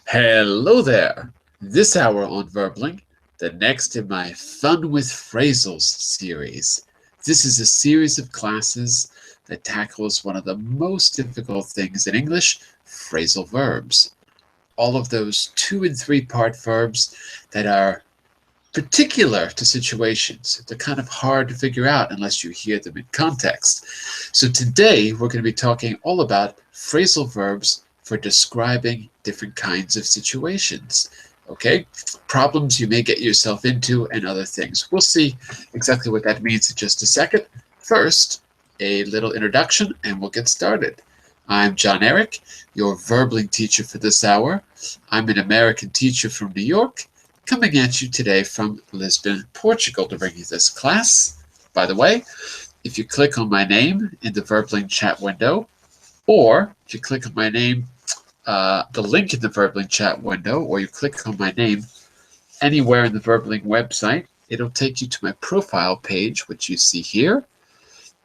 Hello there! This hour on Verbling, the next in my Fun with Phrasals series. This is a series of classes that tackles one of the most difficult things in English, phrasal verbs. All of those 2- and 3-part verbs that are particular to situations. They're kind of hard to figure out unless you hear them in context. So today we're going to be talking all about phrasal verbs for describing different kinds of situations. Okay, problems you may get yourself into and other things. We'll see exactly what that means in just a second. First, a little introduction and we'll get started. I'm John Eric, your Verbling teacher for this hour. I'm an American teacher from New York, coming at you today from Lisbon, Portugal to bring you this class. By the way, if you click on my name in the Verbling chat window, or if you click on my name, the link in the Verbling chat window, or you click on my name anywhere in the Verbling website, it'll take you to my profile page, which you see here.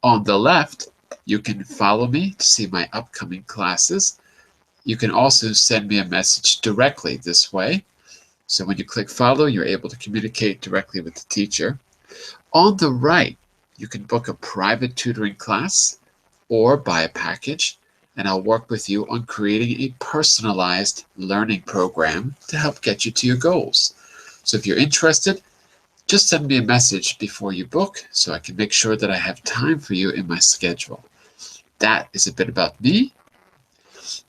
On the left, you can follow me to see my upcoming classes. You can also send me a message directly this way. So when you click follow, you're able to communicate directly with the teacher. On the right, you can book a private tutoring class or buy a package, and I'll work with you on creating a personalized learning program to help get you to your goals. So if you're interested, just send me a message before you book so I can make sure that I have time for you in my schedule. That is a bit about me.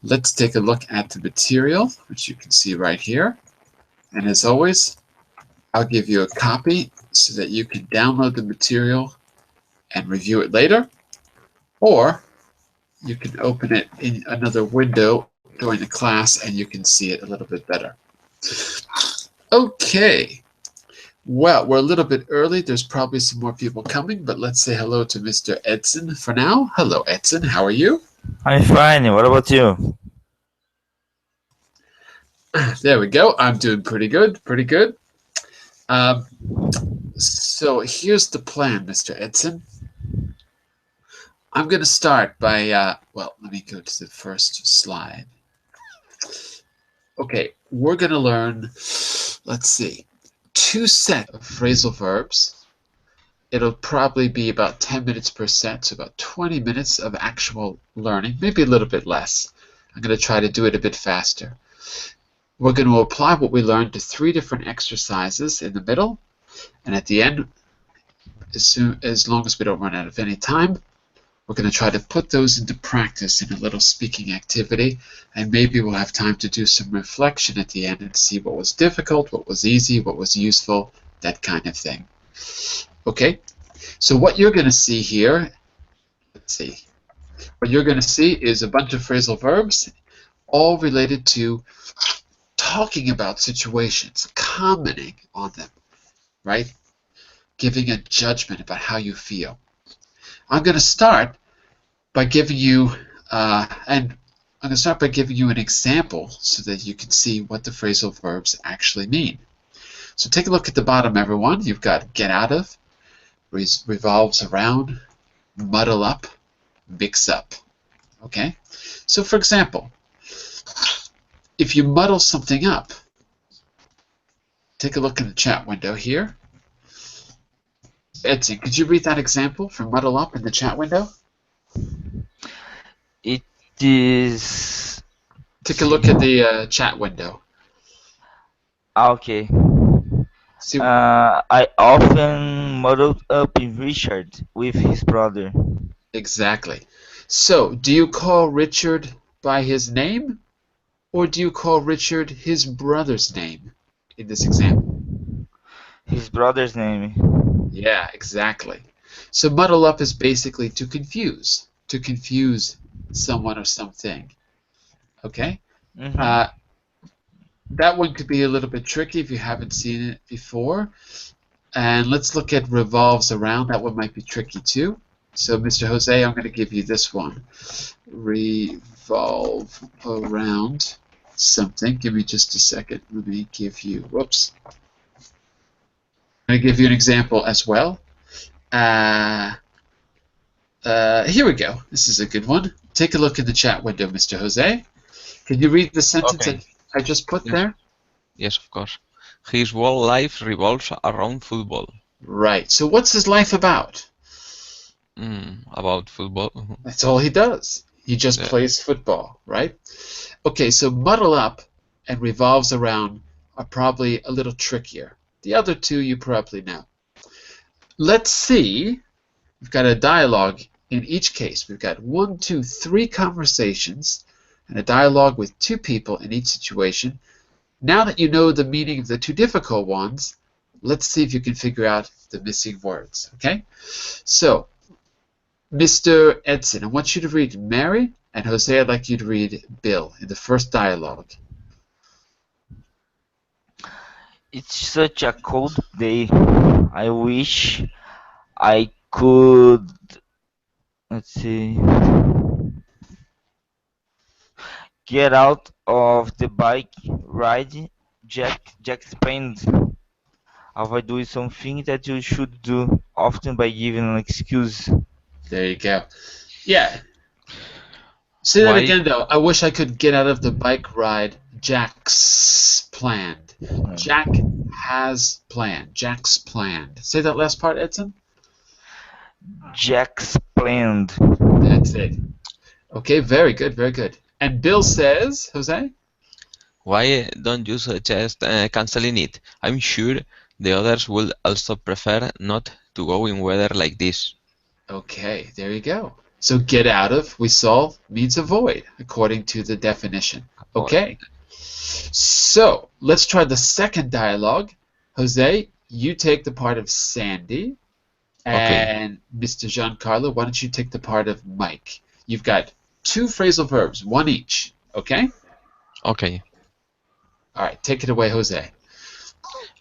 Let's take a look at the material, which you can see right here. And as always, I'll give you a copy so that you can download the material and review it later, or you can open it in another window during the class and you can see it a little bit better. Okay, well, we're a little bit early. There's probably some more people coming, but let's say hello to Mr. Edson for now. Hello, Edson. How are you? I'm fine. What about you? There we go. I'm doing pretty good, pretty good. So here's the plan, Mr. Edson. I'm going to start by, well, let me go to the first slide. Okay, we're going to learn, let's see, 2 sets of phrasal verbs. It'll probably be about 10 minutes per set, so about 20 minutes of actual learning, maybe a little bit less. I'm going to try to do it a bit faster. We're going to apply what we learned to 3 different exercises in the middle, and at the end, as long as we don't run out of any time, we're going to try to put those into practice in a little speaking activity, and maybe we'll have time to do some reflection at the end and see what was difficult, what was easy, what was useful, that kind of thing. Okay, so what you're going to see here, let's see, what you're going to see is a bunch of phrasal verbs, all related to talking about situations, commenting on them, right? Giving a judgment about how you feel. I'm going to start by giving you, an example so that you can see what the phrasal verbs actually mean. So take a look at the bottom, everyone. You've got get out of, revolves around, muddle up, mix up. Okay? So for example, if you muddle something up, take a look in the chat window here. Edson, could you read that example for muddle up in the chat window? It is. Take a look at the chat window. Okay. See, I often muddled up Richard with his brother. exactly. So, do you call Richard by his name, or do you call Richard his brother's name in this example? His brother's name. Yeah, exactly. So muddle up is basically to confuse someone or something. Okay? Mm-hmm. Uh, that one could be a little bit tricky if you haven't seen it before. And let's look at revolves around. That one might be tricky too. So, Mr. Jose, I'm going to give you this one. Revolve around something. Give me just a second. Let me give you, whoops. I'm going to give you an example as well. Here we go. This is a good one. Take a look in the chat window, Mr. Jose. Can you read the sentence? Okay. I just put Yes, there? yes, of course. His whole life revolves around football. Right. So what's his life about? About football. That's all he does. He just Yeah. plays football, right? Okay, so muddle up and revolves around are probably a little trickier. The other two you probably know. Let's see. We've got a dialogue in each case. We've got 1, 2, 3 conversations and a dialogue with 2 people in each situation. Now that you know the meaning of the 2 difficult ones, let's see if you can figure out the missing words, okay? So, Mr. Edson, I want you to read Mary, and Jose, I'd like you to read Bill in the first dialogue. It's such a cold day. I wish I could. Let's see. Get out of the bike ride. Jack explained. Avoid doing something that you should do, often by giving an excuse. There you go. Yeah. Say that Why? again, though. I wish I could get out of the bike ride Jack's planned. Jack has planned. Jack's planned. Say that last part, Edson. Jack explained. That's it. Okay, very good, very good. And Bill says, Jose? Why don't you suggest canceling it? I'm sure the others will also prefer not to go in weather like this. Okay, there you go. So get out of, we saw, means avoid, according to the definition. Avoid. Okay. So let's try the second dialogue. Jose, you take the part of Sandy. Okay. And Mr. Giancarlo, why don't you take the part of Mike? You've got 2 phrasal verbs, 1 each. Okay? Okay. All right, take it away, Jose.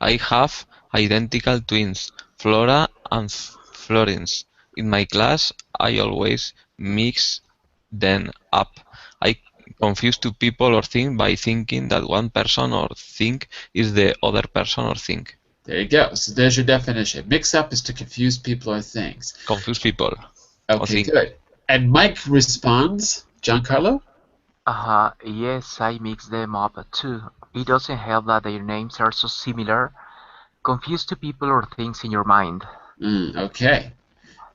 I have identical twins, Flora and Florence. In my class, I always mix them up. I confuse 2 people or things by thinking that one person or thing is the other person or thing. There you go. So there's your definition. Mix up is to confuse people or things. Confuse people or Okay, things. good. And Mike responds, Giancarlo? Yes, I mix them up too. It doesn't help that their names are so similar. Confuse 2 people or things in your mind. Okay.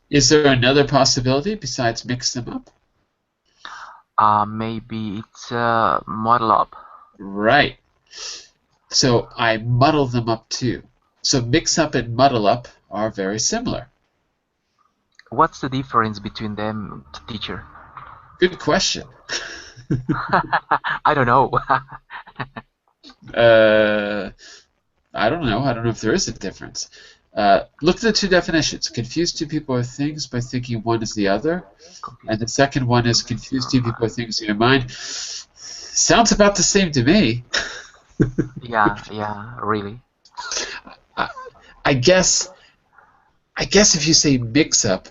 Is there another possibility besides mix them up? Maybe it's muddle up. Right. So I muddle them up too. So mix up and muddle up are very similar. What's the difference between them, teacher? Good question. I don't know. I don't know. I don't know if there is a difference. Look at the 2 definitions. Confuse 2 people or things by thinking one is the other. And the second one is confuse 2 people or things in your mind. Sounds about the same to me. Yeah, really. I guess if you say mix up,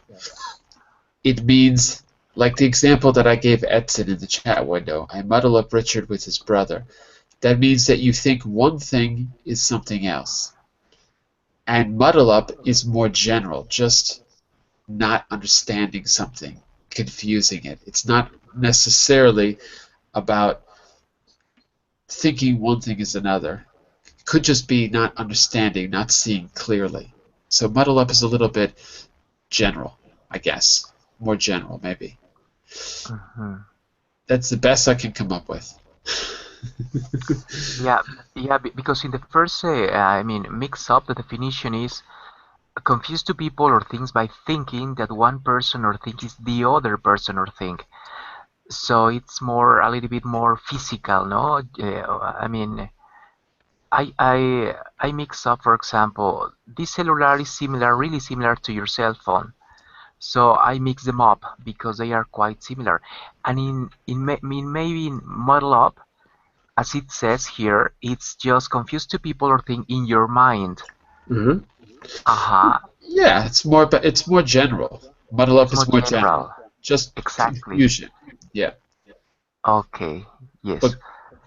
it means, like the example that I gave Edson in the chat window, I muddle up Richard with his brother. That means that you think one thing is something else. And muddle up is more general, just not understanding something, confusing it. It's not necessarily about thinking one thing is another. It could just be not understanding, not seeing clearly. So muddle up is a little bit general, I guess. More general, maybe. Mhm. That's the best I can come up with. Yeah, because in the first, mix up, the definition is confuse 2 people or things by thinking that one person or thing is the other person or thing. So it's a little bit more physical, no? I mix up, for example, this cellular is really similar to your cell phone. So I mix them up because they are quite similar. And maybe in muddle up, as it says here, it's just confuse 2 people or thing in your mind. Mm-hmm. Uh-huh. Yeah, it's more general. Muddle up It's more is more general. general. Just Exactly. confusion. Yeah. Okay. Yes.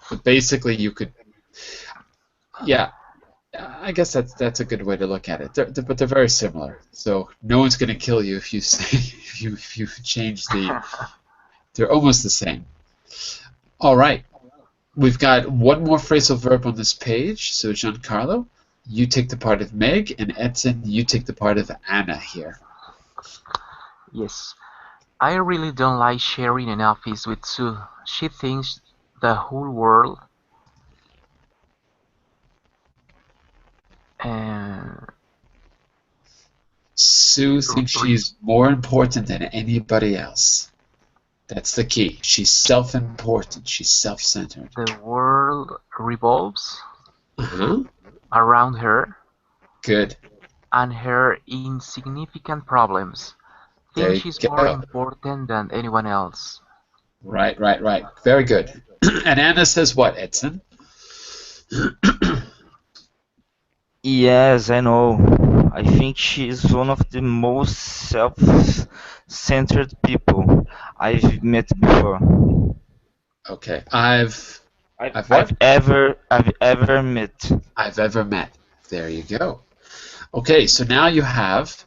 But basically you could, yeah, I guess that's a good way to look at it. But they're very similar. So no one's going to kill you if you say if you change the. They're almost the same. All right. we've got one more phrasal verb on this page. So Giancarlo, you take the part of Meg, and Edson, you take the part of Anna here. Yes. I really don't like sharing an office with Sue. She thinks the whole world Sue thinks she's more important than anybody else. That's the key. She's self-important. She's self-centered. the world revolves Uh-huh. around her Good. and her insignificant problems. There Thinks you she's more go. important than anyone else. Right. Very good. And Anna says what, Edson? Yes, I know. I think she is one of the most self-centered people I've met before. Okay. I've I've ever met. I've ever met. There you go. Okay, so now you have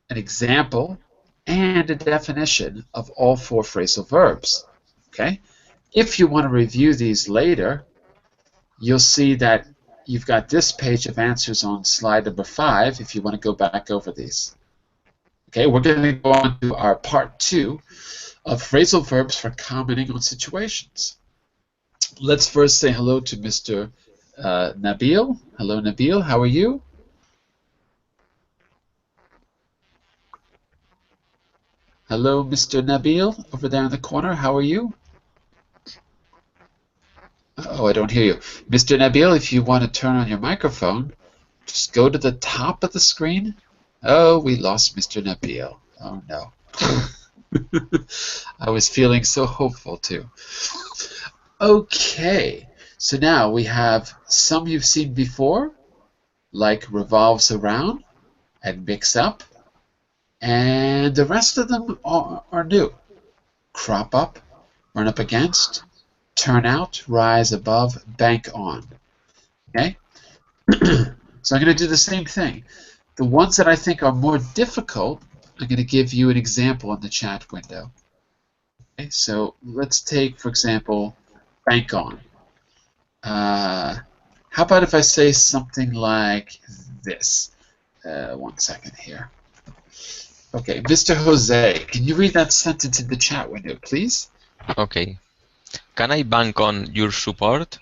an example and a definition of all four phrasal verbs. Okay? If you want to review these later, you'll see that you've got this page of answers on slide number 5 if you want to go back over these. Okay, we're going to go on to our part 2 of phrasal verbs for commenting on situations. Let's first say hello to Mr. Nabil. Hello, Nabil. How are you? Hello, Mr. Nabil, over there in the corner. How are you? Oh, I don't hear you. Mr. Nabil, if you want to turn on your microphone, just go to the top of the screen. Oh, we lost Mr. Nabil. Oh, no. I was feeling so hopeful, too. Okay, so now we have some you've seen before, like revolves around and mix up, and the rest of them are new. Crop up, run up against, turn out, rise above, bank on. Okay? So I'm going to do the same thing. The ones that I think are more difficult, I'm going to give you an example in the chat window. Okay, so let's take, for example, bank on. How about if I say something like this? 1 second here. Okay, Mr. Jose, can you read that sentence in the chat window, please? Okay. Can I bank on your support?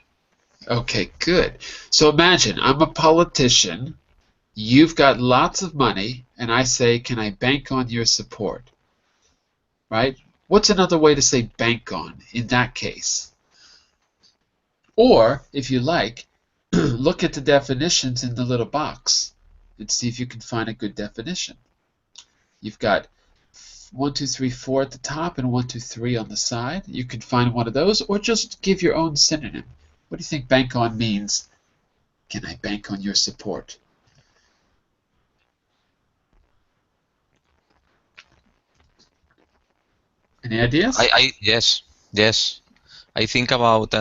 Okay, good. So imagine I'm a politician, you've got lots of money, and I say, can I bank on your support? Right? What's another way to say bank on in that case? Or, if you like, look at the definitions in the little box and see if you can find a good definition. You've got 1, 2, 3, 4 at the top and 1, 2, 3 on the side. You can find one of those, or just give your own synonym. What do you think bank on means? Can I bank on your support? Any ideas? Yes. I think about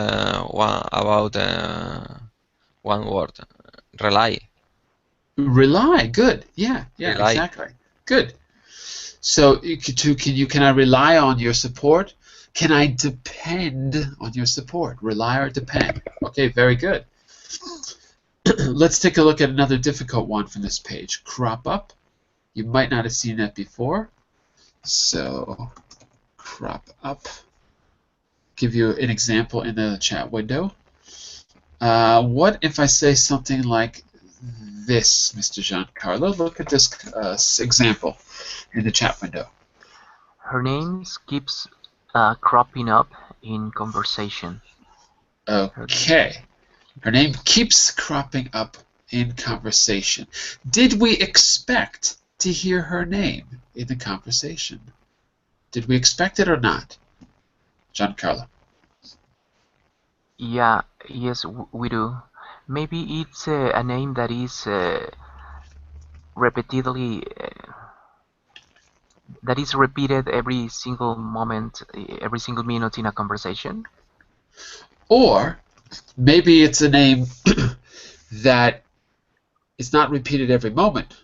one word. Rely. Rely. Good. Yeah, Rely. exactly. Good. So can I rely on your support? Can I depend on your support? Rely or depend. Okay, very good. Let's take a look at another difficult one from this page. Crop up. You might not have seen that before. So crop up. Give you an example in the chat window. What if I say something like this, Mr. Giancarlo? Look at this example in the chat window. Her name keeps cropping up in conversation. Okay. Her name keeps cropping up in conversation. Did we expect to hear her name in the conversation? Did we expect it or not? Giancarlo. Yeah, yes, we do. Maybe it's a name that is repeatedly that is repeated every single moment, every single minute in a conversation. Or maybe it's a name that is not repeated every moment,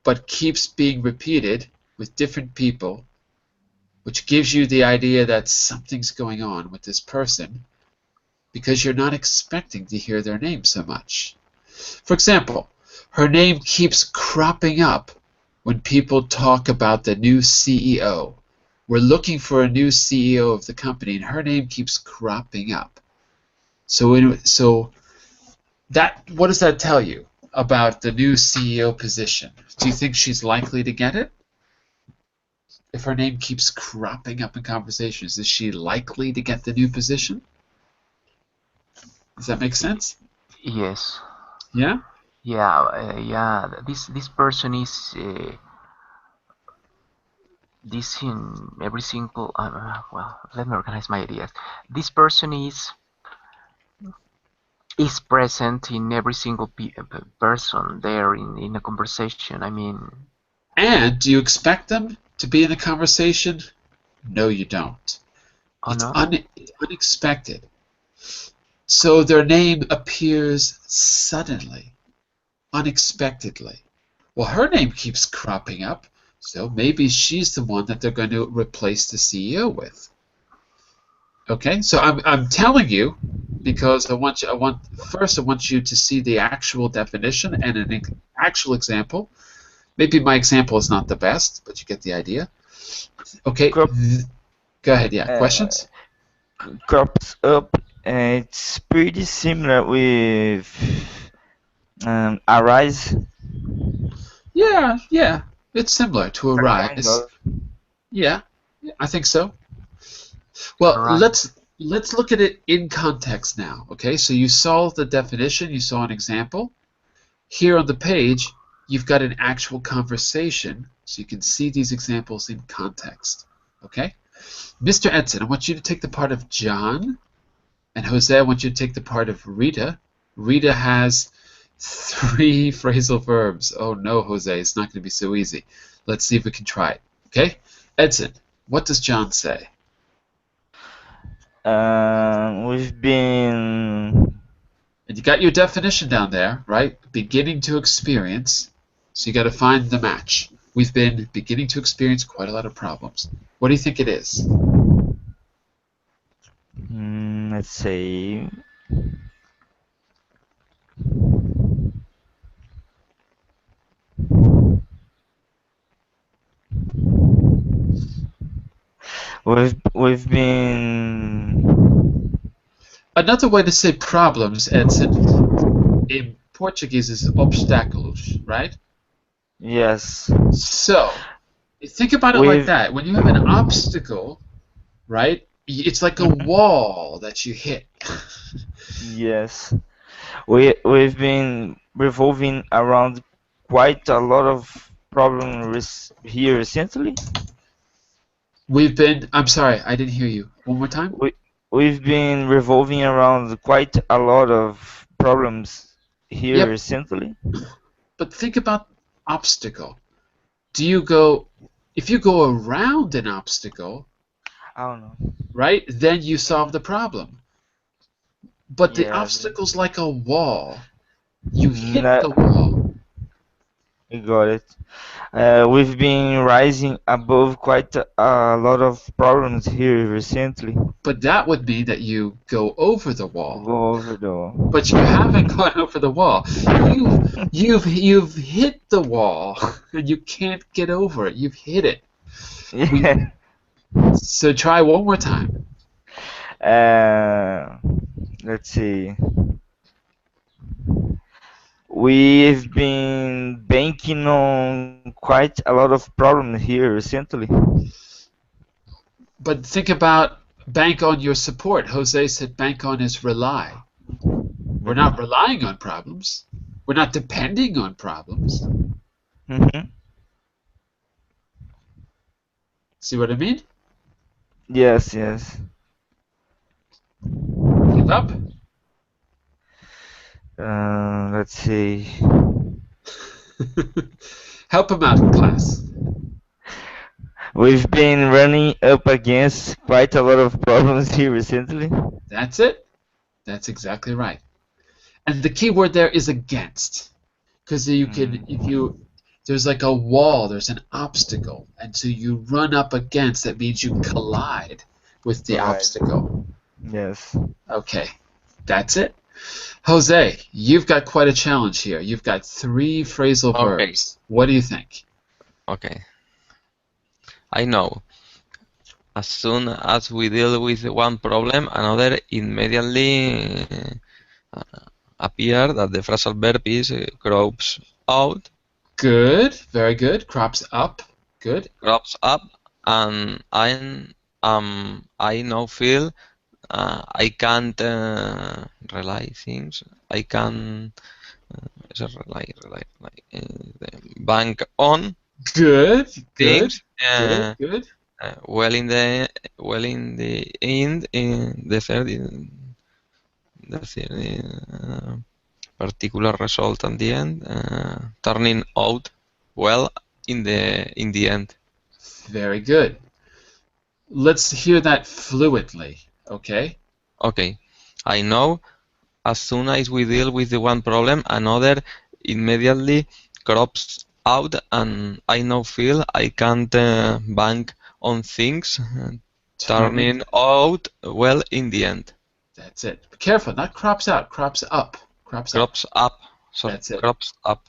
but keeps being repeated with different people, which gives you the idea that something's going on with this person. because you're not expecting to hear their name so much. For example, her name keeps cropping up when people talk about the new CEO. We're looking for a new CEO of the company, and her name keeps cropping up. So that, what does that tell you about the new CEO position? Do you think she's likely to get it? If her name keeps cropping up in conversations, is she likely to get the new position? Does that make sense? Yes. Yeah? Yeah. This person is this in every single. Well, let me organize my ideas. This person is present in every single person there in a conversation. I mean, And do you expect them to be in a conversation? No, you don't. oh It's no, unexpected. So their name appears suddenly, unexpectedly. Well, her name keeps cropping up, so maybe she's the one that they're going to replace the CEO with. Okay, so I'm telling you because I want you to see the actual definition and an actual example. Maybe my example is not the best, but you get the idea. Okay, Crop, go ahead. Yeah, uh, questions? crops up. It's pretty similar with arise. Yeah, it's similar to Kind arise. of. Yeah, I think so. Well, right. let's look at it in context now. Okay, so you saw the definition, you saw an example. Here on the page, you've got an actual conversation, so you can see these examples in context. Okay, Mr. Edson, I want you to take the part of John, and Jose, I want you to take the part of Rita. Rita has 3 phrasal verbs. Oh no, Jose, it's not going to be so easy. Let's see if we can try it. Okay, Edson, what does John say? We've been. And you got your definition down there, right? Beginning to experience. So you got to find the match. We've been beginning to experience quite a lot of problems. What do you think it is? Let's say. We've been. Another way to say problems, Edson, in Portuguese is obstáculos, right? Yes. So think about it like We've. that. When you have an obstacle, right? It's like a Mhm. wall that you hit. Yes. We've been revolving around quite a lot of problems here recently. I'm sorry, I didn't hear you. One more time? We we've been revolving around quite a lot of problems here Yep. recently. But think about obstacle. If you go around an obstacle, I don't know. right, then you solve the problem. But the Yeah, obstacle's like a wall. You hit no, the wall. you got it. We've been rising above quite a lot of problems here recently. But that would mean that you go over the wall. Go over the. But you haven't gone over the wall. You've hit the wall and you can't get over it. You've hit it. Yeah. So try one more time. Uh, let's see. We've been banking on quite a lot of problems here recently. But think about bank on your support. Jose said bank on is rely. We're not Mhm. relying on problems. We're not depending on problems. Mhm. See what I mean? Yes, yes. Give up? Let's see. Help him out, class. We've been running up against quite a lot of problems here recently. That's it. That's exactly right. And the key word there is against. Because Mm. there's like a wall, there's an obstacle. And so you run up against, that means you collide with the Collide. obstacle. Yes. Okay. That's it. Jose, you've got quite a challenge here. You've got 3 phrasal Okay. verbs. What do you think? Okay. I know. As soon as we deal with one problem, another immediately appear that the phrasal verb is crops out, Good. Very good. Crops up. Good. crops up, and I now feel I can't rely things. I can bank on Good. Good. things. Good. Good. Well in the end, in the third, particular result at the end, turning out well in the end. Very good. Let's hear that fluently. Okay. Okay, I know. As soon as we deal with the one problem, another immediately crops out, and I now feel I can't bank on things turning out well in the end. That's it. Be careful. Not crops out. Crops up. Crops up. Crops up. Sorry, That's it. crops up.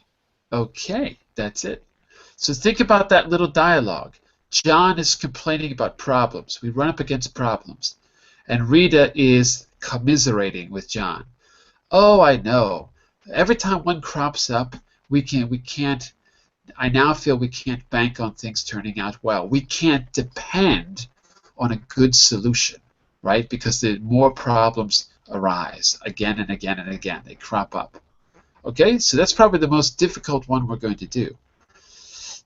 Okay. That's it. So think about that little dialogue. John is complaining about problems. We run up against problems. And Rita is commiserating with John. Oh, I know. Every time one crops up, we can't, I now feel we can't bank on things turning out well. We can't depend on a good solution, right? Because the more problems arise again and again and again. They crop up. Okay, so that's probably the most difficult one we're going to do.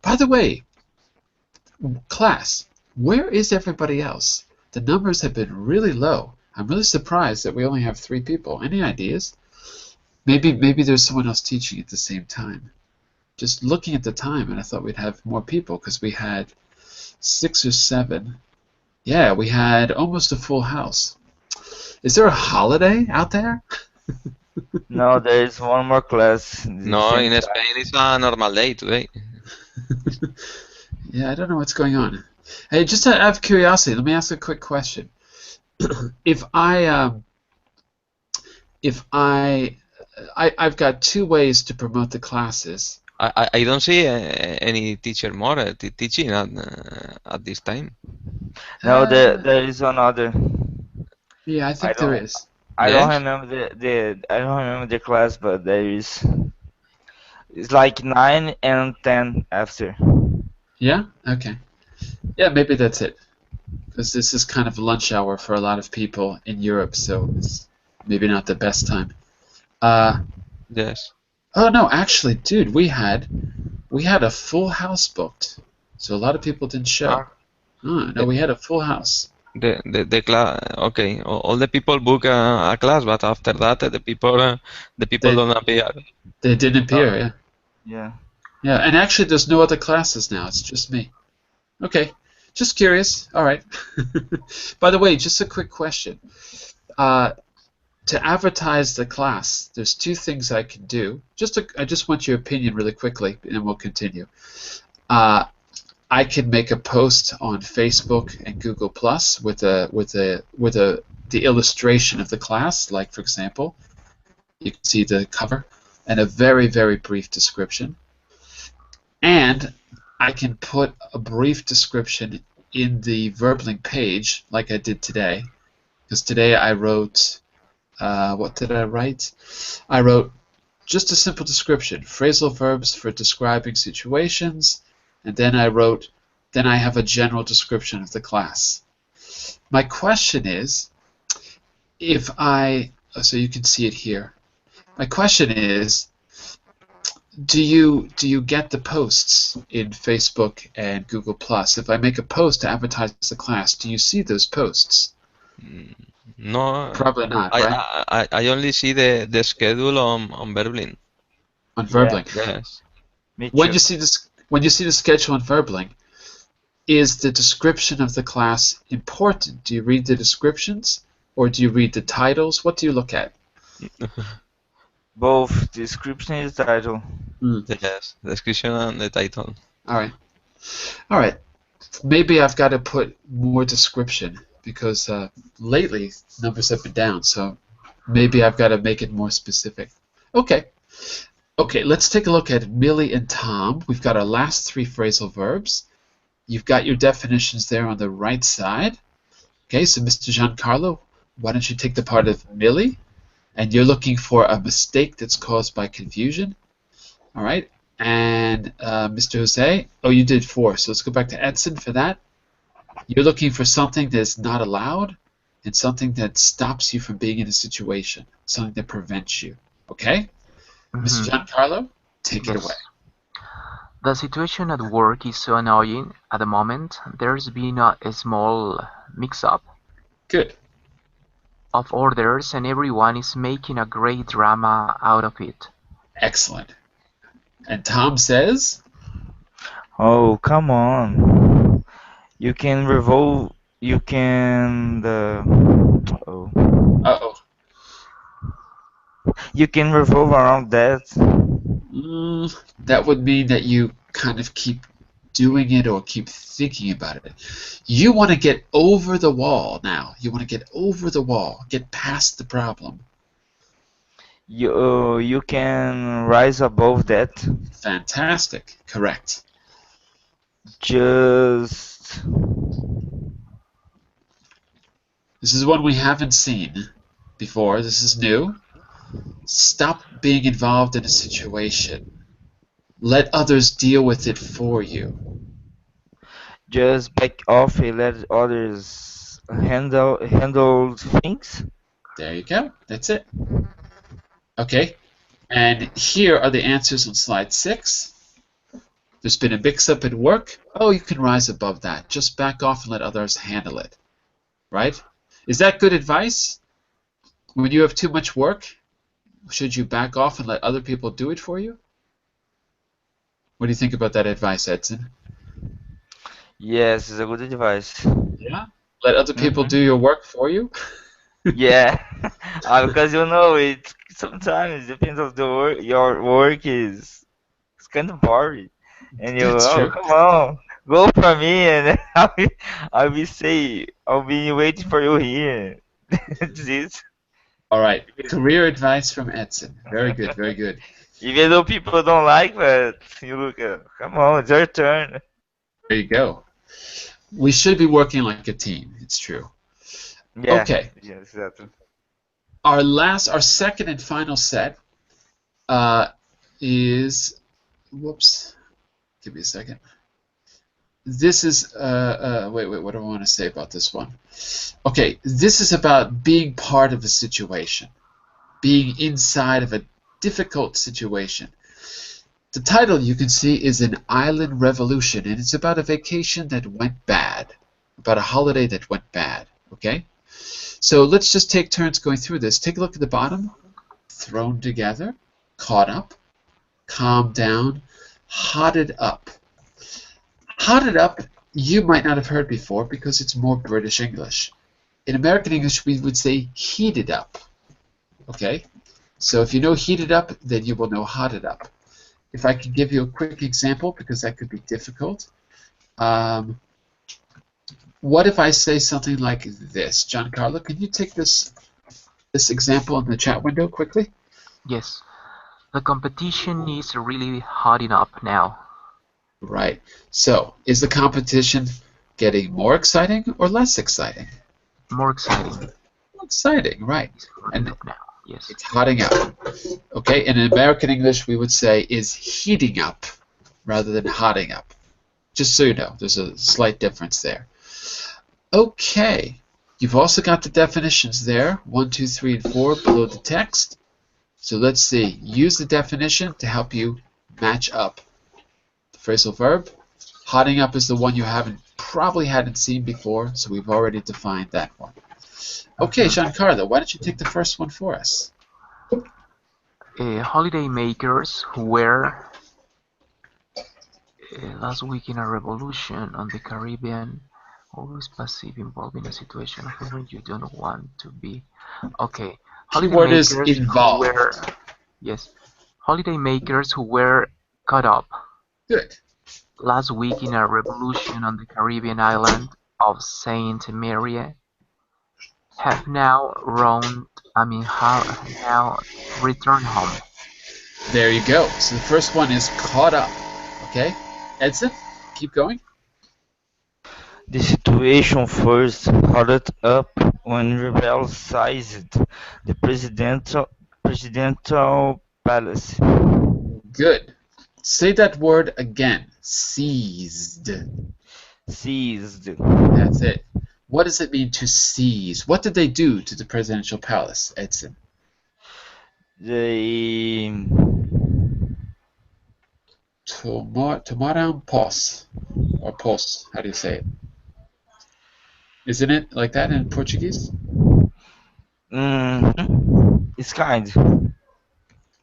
By the way, class, where is everybody else? The numbers have been really low. I'm really surprised that we only have 3 people. Any ideas? Maybe there's someone else teaching at the same time. Just looking at the time, and I thought we'd have more people because we had 6 or 7. Yeah, we had almost a full house. Is there a holiday out there? No, there is one more class. No, in Spain it's a normal day today. Yeah, I don't know what's going on. Hey, just out of curiosity, let me ask a quick question. I've got 2 ways to promote the classes. I don't see any teacher more teaching at this time. No, there is another. Yeah, I think there is. I Yes? don't remember I don't remember the class, but there is. It's like 9 and 10 after. Yeah? Okay. Yeah, maybe that's it. Because this is kind of lunch hour for a lot of people in Europe, so it's maybe not the best time. Yes. Oh no, actually, dude, we had a full house booked, so a lot of people didn't show. Oh, no, we had a full house. The class. Okay, all the people book a class, but after that the people don't appear. They didn't appear. Yeah. Yeah. Yeah, and actually, there's no other classes now. It's just me. Okay, just curious. All right. By the way, just a quick question. To advertise the class, there's 2 things I can do. I just want your opinion really quickly, and then we'll continue. I can make a post on Facebook and Google Plus with the illustration of the class, like for example, you can see the cover and a very, very brief description. And I can put a brief description in the Verblink page, like I did today, because today I wrote. What did I write? I wrote just a simple description, phrasal verbs for describing situations, and then I have a general description of the class. My question is, so you can see it here. My question is, do you get the posts in Facebook and Google Plus? If I make a post to advertise the class, do you see those posts? No, Probably not, right? I only see the schedule on Verblink. On Verblink. Yes. When you see the schedule on Verblink, is the description of the class important? Do you read the descriptions, or do you read the titles? What do you look at? Both description and title. Yes, description and the title. All right. Maybe I've got to put more description because lately numbers have been down. So Maybe I've got to make it more specific. Okay. Okay, let's take a look at Millie and Tom. We've got our last three phrasal verbs. You've got your definitions there on the right side. Okay, so Mr. Giancarlo, why don't you take the part of Millie? And you're looking for a mistake that's caused by confusion. All right. And Mr. Jose, oh, you did 4. So let's go back to Edson for that. You're looking for something that's not allowed and something that stops you from being in a situation, something that prevents you. Okay? Mr. Giancarlo, take it away. The situation at work is so annoying at the moment. There's been a small mix-up Good. of orders and everyone is making a great drama out of it. Excellent. And Tom says, Oh, come on. You can revolve. You can. Oh. uh-oh. You can revolve around that. That would mean that you kind of keep doing it or keep thinking about it. You want to get over the wall now. You want to get over the wall, get past the problem. You can rise above that. Fantastic. Correct. Just. This is one we haven't seen before. This is new. Stop being involved in a situation. Let others deal with it for you. Just back off and let others handle things. There you go. That's it. Okay. And here are the answers on slide 6. There's been a mix-up at work. Oh, you can rise above that. Just back off and let others handle it. Right? Is that good advice? When you have too much work, should you back off and let other people do it for you? What do you think about that advice, Edson? Yes, it's a good advice. Yeah? Let other people do your work for you? Yeah, because you know it sometimes depends on the work. Your work is it's kind of boring, and you That's true. come on, go for me, and I'll be waiting for you here. That's it. All right. Career advice from Edson. Very good, very good. Even though people don't like, but you look, come on, it's your turn. There you go. We should be working like a team. It's true. Yeah. Okay. Yeah, exactly. Our second and final set is, whoops, give me a second. This is, wait, what do I want to say about this one? Okay, this is about being part of a situation, being inside of a difficult situation. The title, you can see, is An Island Revolution, and it's about a vacation that went bad, about a holiday that went bad, okay? So let's just take turns going through this. Take a look at the bottom. Thrown together, caught up, calmed down, hotted up. Hotted up, you might not have heard before because it's more British English. In American English, we would say heated up, okay? So if you know heated up, then you will know hotted up. If I could give you a quick example, because that could be difficult. What if I say something like this? Giancarlo, can you take this example in the chat window quickly? Yes. The competition is really hotting up now. Right. So, is the competition getting more exciting or less exciting? More exciting. Exciting, right. It's hotting And up now. Yes. it's hotting up. Okay, and in American English we would say is heating up rather than hotting up. Just so you know, there's a slight difference there. Okay, you've also got the definitions there, 1, 2, 3, and 4 below the text. So let's see, use the definition to help you match up the phrasal verb. Hotting up is the one you probably hadn't seen before, so we've already defined that one. Okay, Giancarlo, why don't you take the first one for us? Holiday makers who were last week in a revolution on the Caribbean, always passive, involved in a situation of when you don't want to be. Okay, Keyword is involved. Holiday makers who were caught up Good. last week in a revolution on the Caribbean island of Saint Mary have now round now return home. There you go. So the first one is caught up. Okay, Edson, keep going. The situation first hotted up when rebels seized the presidential palace. Good. Say that word again. Seized. Seized. That's it. What does it mean to seize? What did they do to the presidential palace, Edson? They Tomaram pos. Or pos. How do you say it? Isn't it like that in Portuguese? it's kind.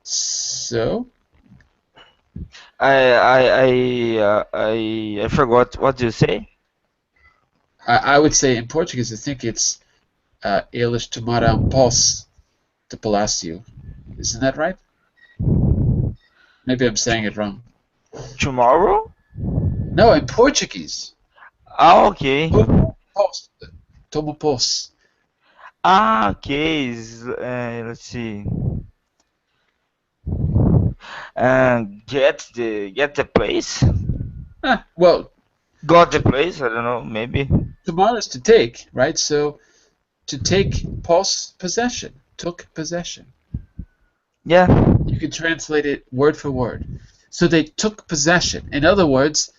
So, I forgot what you say. I would say in Portuguese, I think it's eles tomaram posse de Palácio. Isn't that right? Maybe I'm saying it wrong. Tomorrow? No, in Portuguese. Ah, okay. Tomo posse. Ah, okay. Let's see. Get the place. Well, Got the place. I don't know. Maybe. tomorrow is to take, right? So to take possession, took possession. Yeah. You can translate it word for word. So they took possession. In other words,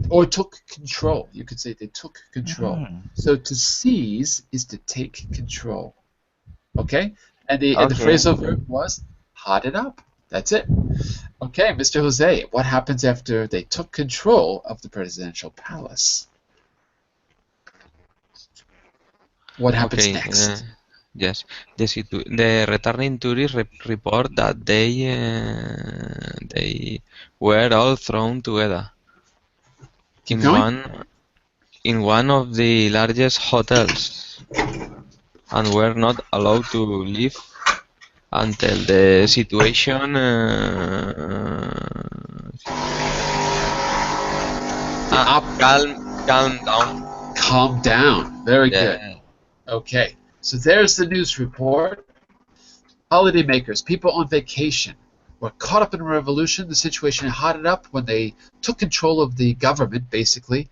or took control. You could say they took control. So to seize is to take control. Okay? And the phrasal verb was hot it up. That's it. Okay, Mr. Jose, what happens after they took control of the presidential palace? What happens next? Yes, the returning tourists report that they were all thrown together in one of the largest hotels and were not allowed to leave until the situation calm down. Calm down. Very good. Okay, so there's the news report. Holidaymakers, people on vacation, were caught up in a revolution. The situation hotted up when they took control of the government, basically.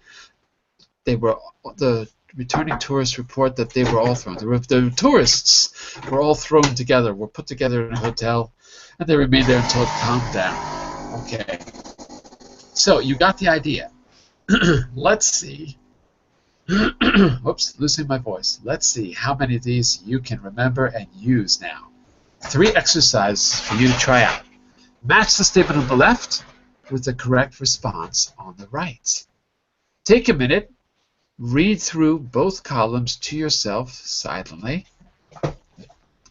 The returning tourists report that they were all thrown. The tourists were all thrown together, were put together in a hotel, and they remained there until it calmed down. Okay. So you got the idea. Let's see. Whoops, losing my voice. Let's see how many of these you can remember and use now. 3 exercises for you to try out. Match the statement on the left with the correct response on the right. Take a minute, read through both columns to yourself silently.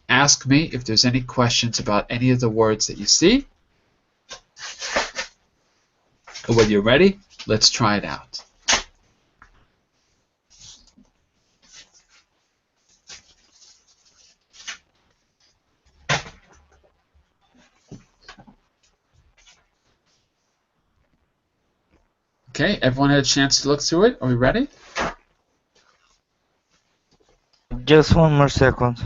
Ask me if there's any questions about any of the words that you see. And when you're ready, let's try it out. Okay, everyone had a chance to look through it. Are we ready? Just one more second.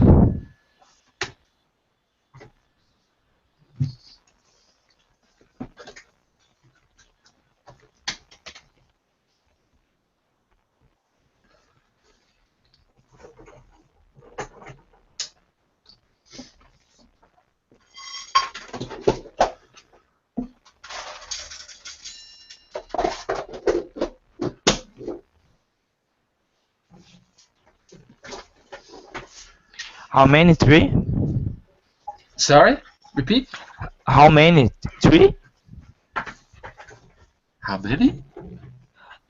How many? 3? Sorry? Repeat? How many? 3? How many?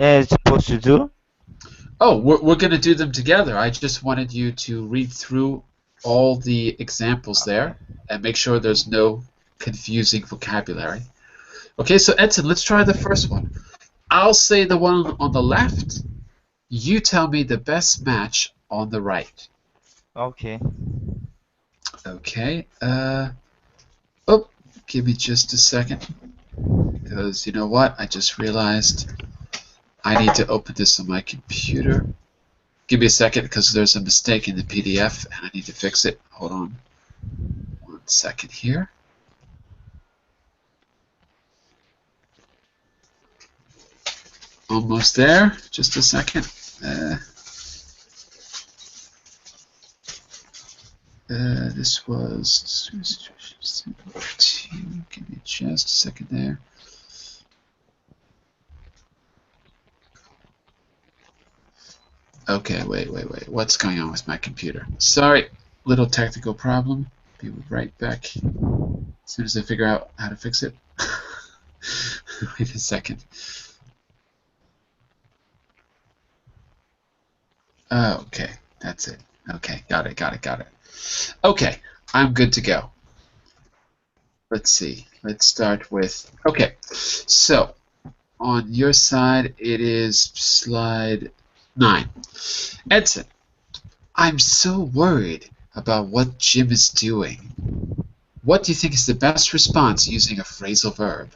It's supposed to do? Oh, we're going to do them together. I just wanted you to read through all the examples there and make sure there's no confusing vocabulary. Okay, so Edson, let's try the first one. I'll say the one on the left. You tell me the best match on the right. Okay. Okay. Give me just a second. Because you know what? I just realized I need to open this on my computer. Give me a second because there's a mistake in the PDF and I need to fix it. Hold on 1 second here. Almost there. Just a second. This was. Give me just a second there. Okay, wait. What's going on with my computer? Sorry, little technical problem. Be right back as soon as I figure out how to fix it. Wait a second. Okay, that's it. Okay, got it. Okay, I'm good to go. Let's see. Let's start with. Okay, so on your side it is slide 9. Edson, I'm so worried about what Jim is doing. What do you think is the best response using a phrasal verb?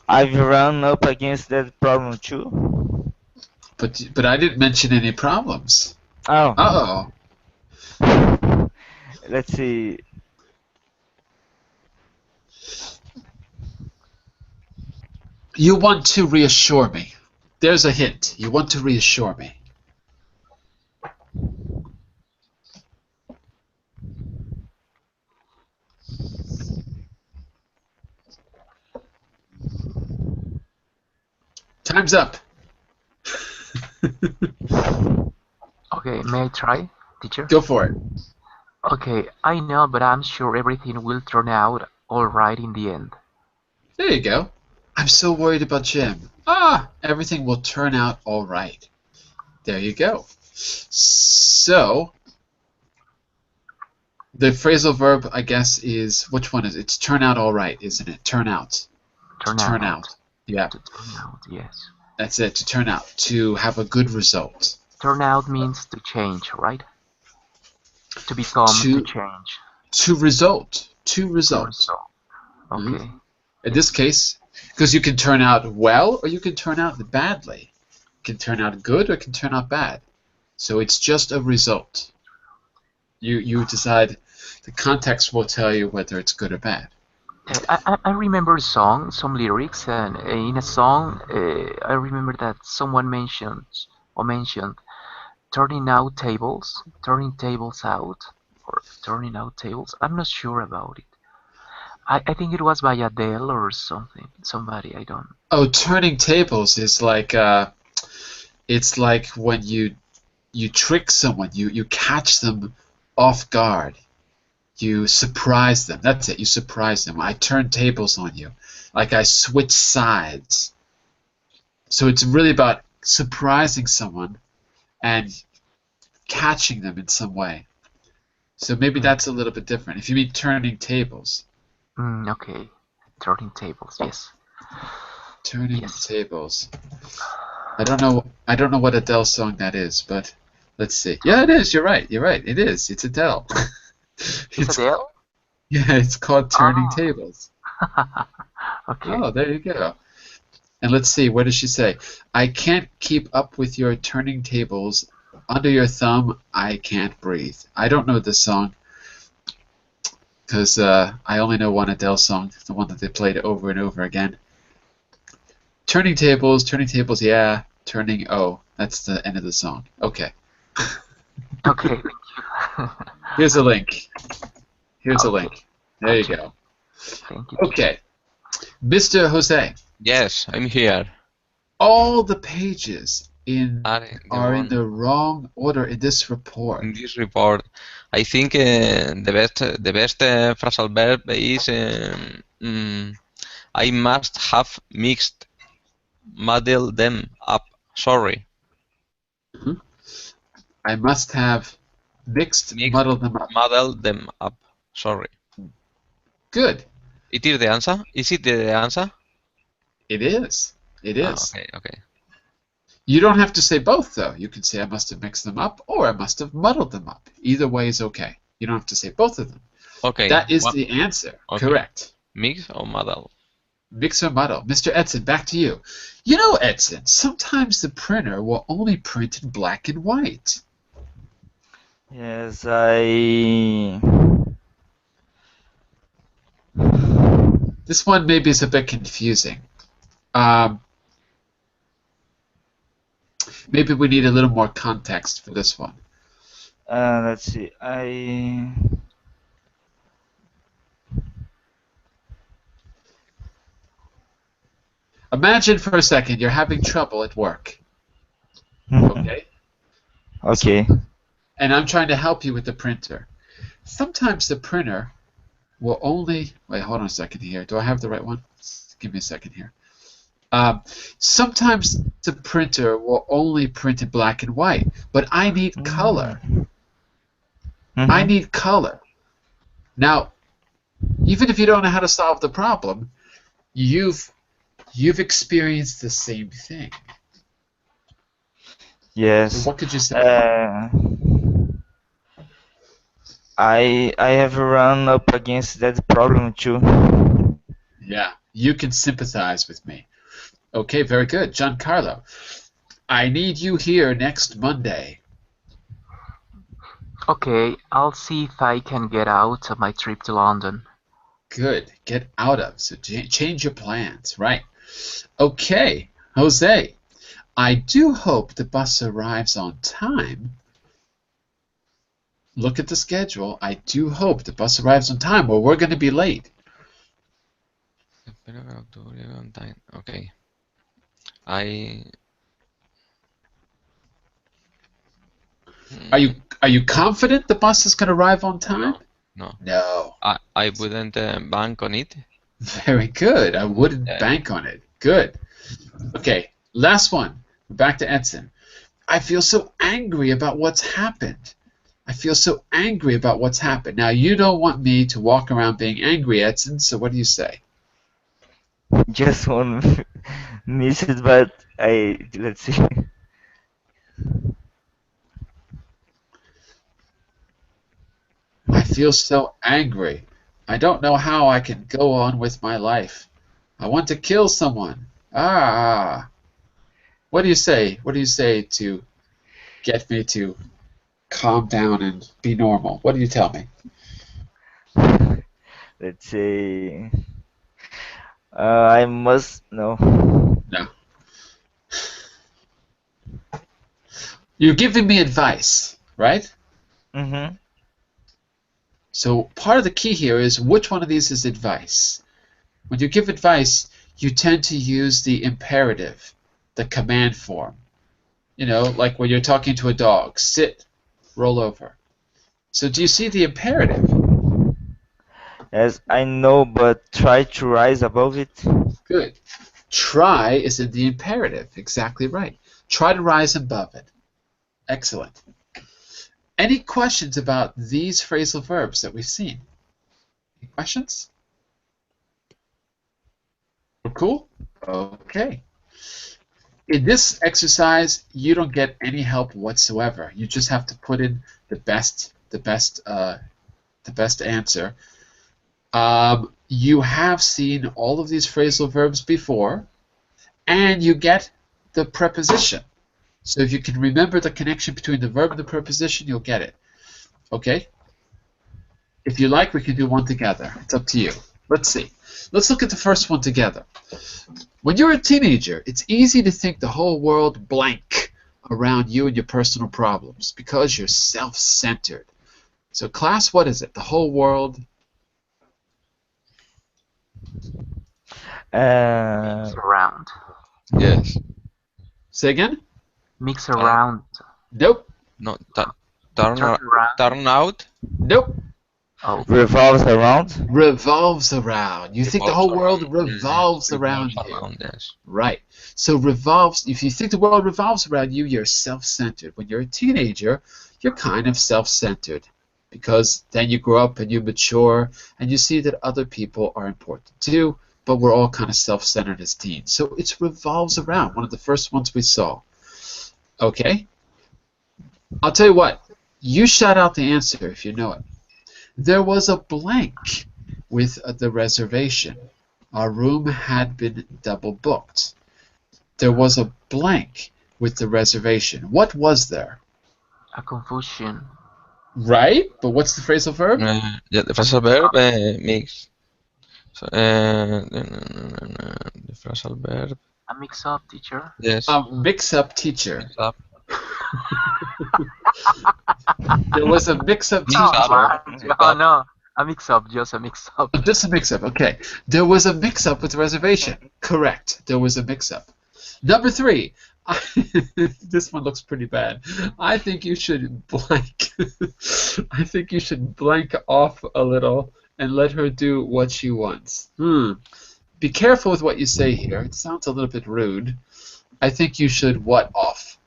I've run up against that problem too. But I didn't mention any problems. Oh. Let's see. You want to reassure me. There's a hint. You want to reassure me. Time's up. Okay, may I try, teacher? Go for it. Okay, I know, but I'm sure everything will turn out all right in the end. There you go. I'm so worried about Jim. Everything will turn out all right. There you go. So, the phrasal verb, I guess, is, which one is it? It's turn out all right, isn't it? Turn out. Turn out. Yeah. To turn out, yes. That's it, to turn out, to have a good result. Turn out means to change, right? To become, to change. To result. To result. Okay. Mm-hmm. In this case, because you can turn out well or you can turn out badly. It can turn out good or it can turn out bad. So it's just a result. You decide, the context will tell you whether it's good or bad. I remember some lyrics, and in a song, I remember that someone mentioned turning out tables, turning tables out, or turning out tables. I'm not sure about it. I think it was by Adele or somebody, I don't. Oh, turning tables is like it's like when you trick someone, you catch them off guard. You surprise them. That's it. You surprise them. I turn tables on you. Like I switch sides. So it's really about surprising someone and catching them in some way. So maybe that's a little bit different. If you mean turning tables. Okay. Turning tables, yes. Turning tables. I don't know what Adele song that is, but let's see. Yeah, it is. You're right. It is. It's Adele. It's Adele? Yeah, it's called Turning Tables. Okay. Oh, there you go. And let's see, what does she say? I can't keep up with your turning tables. Under your thumb, I can't breathe. I don't know this song because I only know one Adele song, the one that they played over and over again. Turning tables, yeah. Turning, that's the end of the song. Okay. Okay, thank you. Here's a link. Here's a link. There you go. Thank you. Okay. Mr. Jose. Yes, I'm here. All the pages are in the wrong order in this report. In this report, I think the best phrasal verb is I must have muddled them up. Sorry. Mm-hmm. I must have muddled them up. Muddled them up. Sorry. Good. It is the answer. Is it the answer? It is. It is. Okay. You don't have to say both, though. You can say I must have mixed them up or I must have muddled them up. Either way is okay. You don't have to say both of them. Okay. That is the answer. Okay. Correct. Mix or muddle? Mix or muddle. Mr. Edson, back to you. You know, Edson, sometimes the printer will only print in black and white. Yes, This one maybe is a bit confusing. Maybe we need a little more context for this one. let's see. Imagine for a second you're having trouble at work. Okay? Okay. And I'm trying to help you with the printer. Sometimes the printer will only... Wait, hold on a second here. Do I have the right one? Give me a second here. Sometimes the printer will only print in black and white, but I need color. I need color. Now, even if you don't know how to solve the problem, you've experienced the same thing. Yes. So what could you say? I have run up against that problem too. Yeah, you can sympathize with me. Okay, very good. Giancarlo, I need you here next Monday. Okay, I'll see if I can get out of my trip to London. Good. Get out of. So change your plans. Right. Okay, Jose, I do hope the bus arrives on time. Look at the schedule. I do hope the bus arrives on time, or we're going to be late. Okay. Are you confident the bus is going to arrive on time? No. No. I wouldn't bank on it. Very good. I wouldn't bank on it. Good. Okay, last one. Back to Edson. I feel so angry about what's happened. I feel so angry about what's happened. Now, you don't want me to walk around being angry, Edson, so what do you say? Just one miss it, but let's see. I feel so angry. I don't know how I can go on with my life. I want to kill someone. Ah. What do you say? What do you say to get me to calm down and be normal? What do you tell me? Let's say I must no. No. You're giving me advice, right? Mm-hmm. So part of the key here is which one of these is advice. When you give advice, you tend to use the imperative, the command form. You know, like when you're talking to a dog, sit, roll over. So do you see the imperative? Yes, I know, but try to rise above it. Good. Try is in the imperative. Exactly right. Try to rise above it. Excellent. Any questions about these phrasal verbs that we've seen? Any questions? We're cool? Okay. In this exercise, you don't get any help whatsoever. You just have to put in the best answer. You have seen all of these phrasal verbs before, and you get the preposition. So if you can remember the connection between the verb and the preposition, you'll get it. Okay? If you like, we can do one together. It's up to you. Let's see. Let's look at the first one together. When you're a teenager, it's easy to think the whole world blank around you and your personal problems because you're self-centered. So class, what is it? The whole world? Mix around. Yes. Say again? Mix around. Nope. No. Turn around. Turn out. Nope. Oh, Revolves around. Revolves around. You think the whole world revolves Revolves around you. around, yes. Right. So revolves, if you think the world revolves around you, you're self-centered. When you're a teenager, you're kind of self-centered because then you grow up and you mature and you see that other people are important too, but we're all kind of self-centered as teens. So it revolves around, one of the first ones we saw. Okay. I'll tell you what. You shout out the answer if you know it. There was a blank with the reservation. Our room had been double booked. There was a blank with the reservation. What was there? A confusion. Right? But what's the phrasal verb? Yeah, the phrasal verb mix. So, the phrasal verb. A mix-up, teacher. Yes. Mix-up teacher. Mix up. There was a mix-up Mix teacher. up. Oh, no. A mix-up, just a mix-up. Just a mix-up, okay. There was a mix-up with the reservation. Correct. There was a mix-up. Number 3. This one looks pretty bad. I think you should blank. I think you should blank off a little and let her do what she wants. Be careful with what you say here. It sounds a little bit rude. I think you should what off?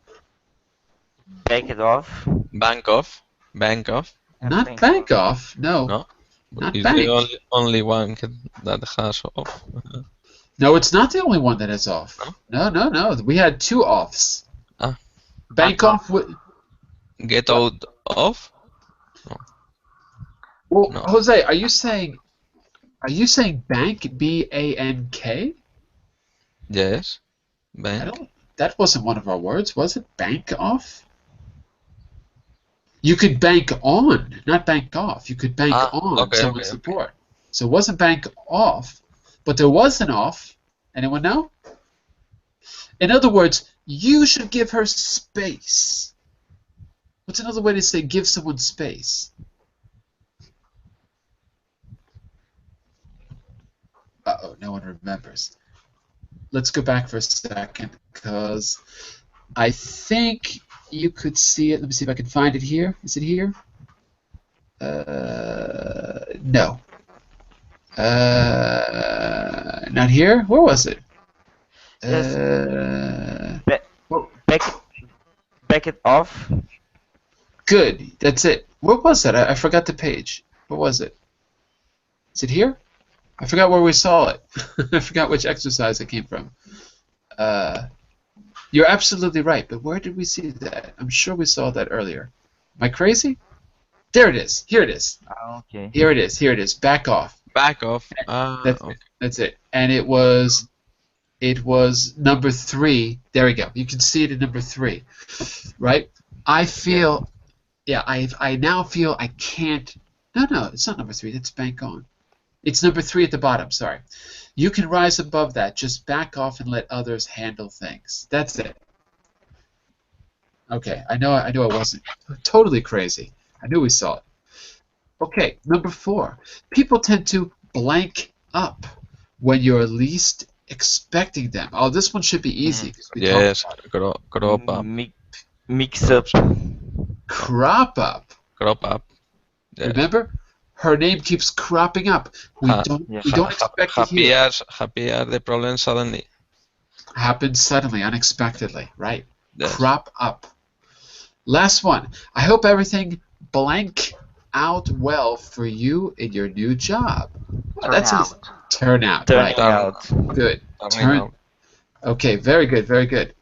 Back it off. Bank off. Bank off. Not bank off. No. No. Not It's bank. the only one that has off. No, it's not the only one that is off. No. We had 2 offs. Ah. Bank off with. Get out of. Well, No. Jose, are you saying bank B-A-N-K? Yes. Bank. That wasn't one of our words, was it? Bank off? You could bank on, not bank off. You could bank on okay, someone's okay. support. So it wasn't bank off, but there was an off. Anyone know? In other words, you should give her space. What's another way to say give someone space? Uh-oh, no one remembers. Let's go back for a second, because I think you could see it. Let me see if I can find it here. Is it here? No. Not here? Where was it? Yes. Back it off. Good. That's it. Where was that? I forgot the page. Where was it? Is it here? I forgot where we saw it. I forgot which exercise it came from. You're absolutely right, but where did we see that? I'm sure we saw that earlier. Am I crazy? There it is. Here it is. Okay. Here it is. Here it is. Back off. Back off. That's Okay. it. That's it. And it was number 3. There we go. You can see it in number 3, right? I feel, yeah. I now feel I can't. No, it's not number 3. That's bank on. It's number 3 at the bottom. Sorry. You can rise above that. Just back off and let others handle things. That's it. Okay. I know I wasn't totally crazy. I knew we saw it. Okay. Number 4. People tend to blank up when you're least expecting them. Oh, this one should be easy. 'Cause we Yes. talked Crop up. Mix up. crop up. Crop up. Yes. Remember? Her name keeps cropping up. We don't expect to hear it. Appear the problem suddenly. Happens suddenly, unexpectedly. Right. Yes. Crop up. Last one. I hope everything blank out well for you in your new job. Well, that's easy. Turn out. Turning Right. out. Good. Turning out. Okay, very good, very good.